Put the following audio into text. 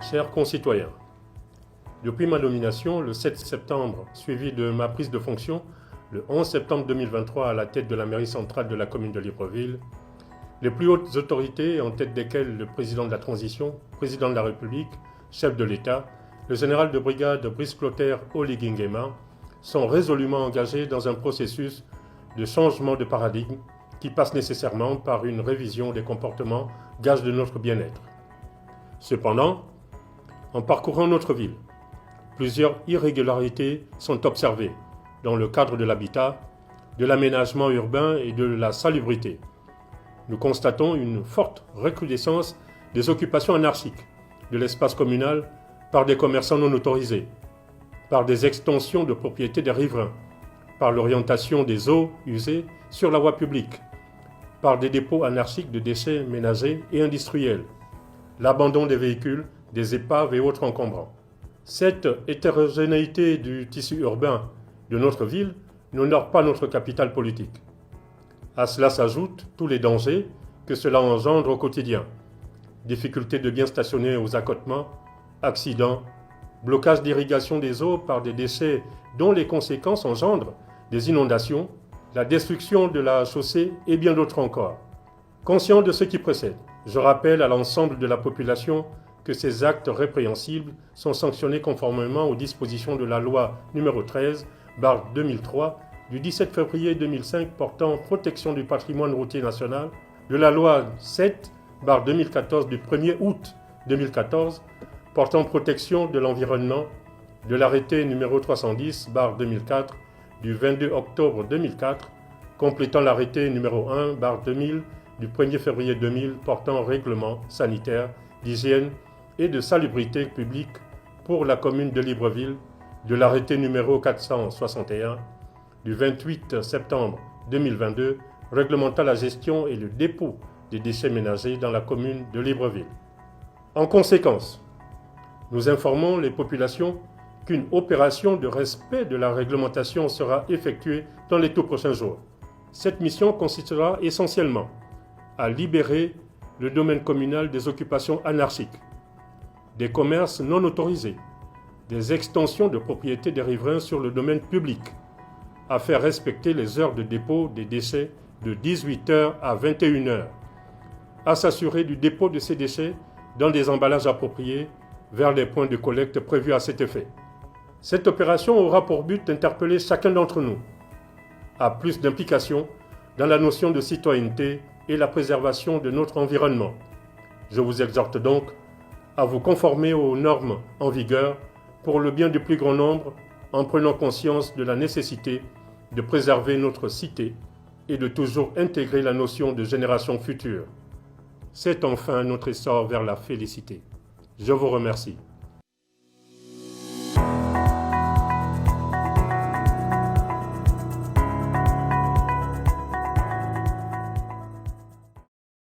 Chers concitoyens, depuis ma nomination le 7 septembre, suivi de ma prise de fonction le 11 septembre 2023 à la tête de la mairie centrale de la commune de Libreville, les plus hautes autorités, en tête desquelles le président de la transition, président de la République, chef de l'État, le général de brigade Brice Clotaire Oligui Nguema, sont résolument engagés dans un processus de changement de paradigme qui passe nécessairement par une révision des comportements, gage de notre bien-être. Cependant, en parcourant notre ville, plusieurs irrégularités sont observées dans le cadre de l'habitat, de l'aménagement urbain et de la salubrité. Nous constatons une forte recrudescence des occupations anarchiques de l'espace communal par des commerçants non autorisés, par des extensions de propriété des riverains, par l'orientation des eaux usées sur la voie publique, par des dépôts anarchiques de déchets ménagers et industriels, l'abandon des véhicules, des épaves et autres encombrants. Cette hétérogénéité du tissu urbain de notre ville n'honore pas notre capital politique. À cela s'ajoutent tous les dangers que cela engendre au quotidien. Difficultés de bien stationner aux accotements, accidents, blocage d'irrigation des eaux par des déchets dont les conséquences engendrent des inondations, la destruction de la chaussée et bien d'autres encore. Conscient de ce qui précède, je rappelle à l'ensemble de la population que ces actes répréhensibles sont sanctionnés conformément aux dispositions de la loi n° 13/2003 du 17 février 2005 portant protection du patrimoine routier national, de la loi 7/2014 du 1er août 2014 portant protection de l'environnement, de l'arrêté n° 310/2004 du 22 octobre 2004, complétant l'arrêté n° 1/2000 du 1er février 2000 portant règlement sanitaire, d'hygiène et de salubrité publique pour la commune de Libreville, de l'arrêté n° 461 du 28 septembre 2022 réglementant la gestion et le dépôt des déchets ménagers dans la commune de Libreville. En conséquence, nous informons les populations qu'une opération de respect de la réglementation sera effectuée dans les tout prochains jours. Cette mission consistera essentiellement à libérer le domaine communal des occupations anarchiques, des commerces non autorisés, des extensions de propriété des riverains sur le domaine public, à faire respecter les heures de dépôt des déchets de 18h à 21h, à s'assurer du dépôt de ces déchets dans des emballages appropriés vers les points de collecte prévus à cet effet. Cette opération aura pour but d'interpeller chacun d'entre nous à plus d'implication dans la notion de citoyenneté et la préservation de notre environnement. Je vous exhorte donc à vous conformer aux normes en vigueur pour le bien du plus grand nombre en prenant conscience de la nécessité de préserver notre cité et de toujours intégrer la notion de génération future. C'est enfin notre essor vers la félicité. Je vous remercie.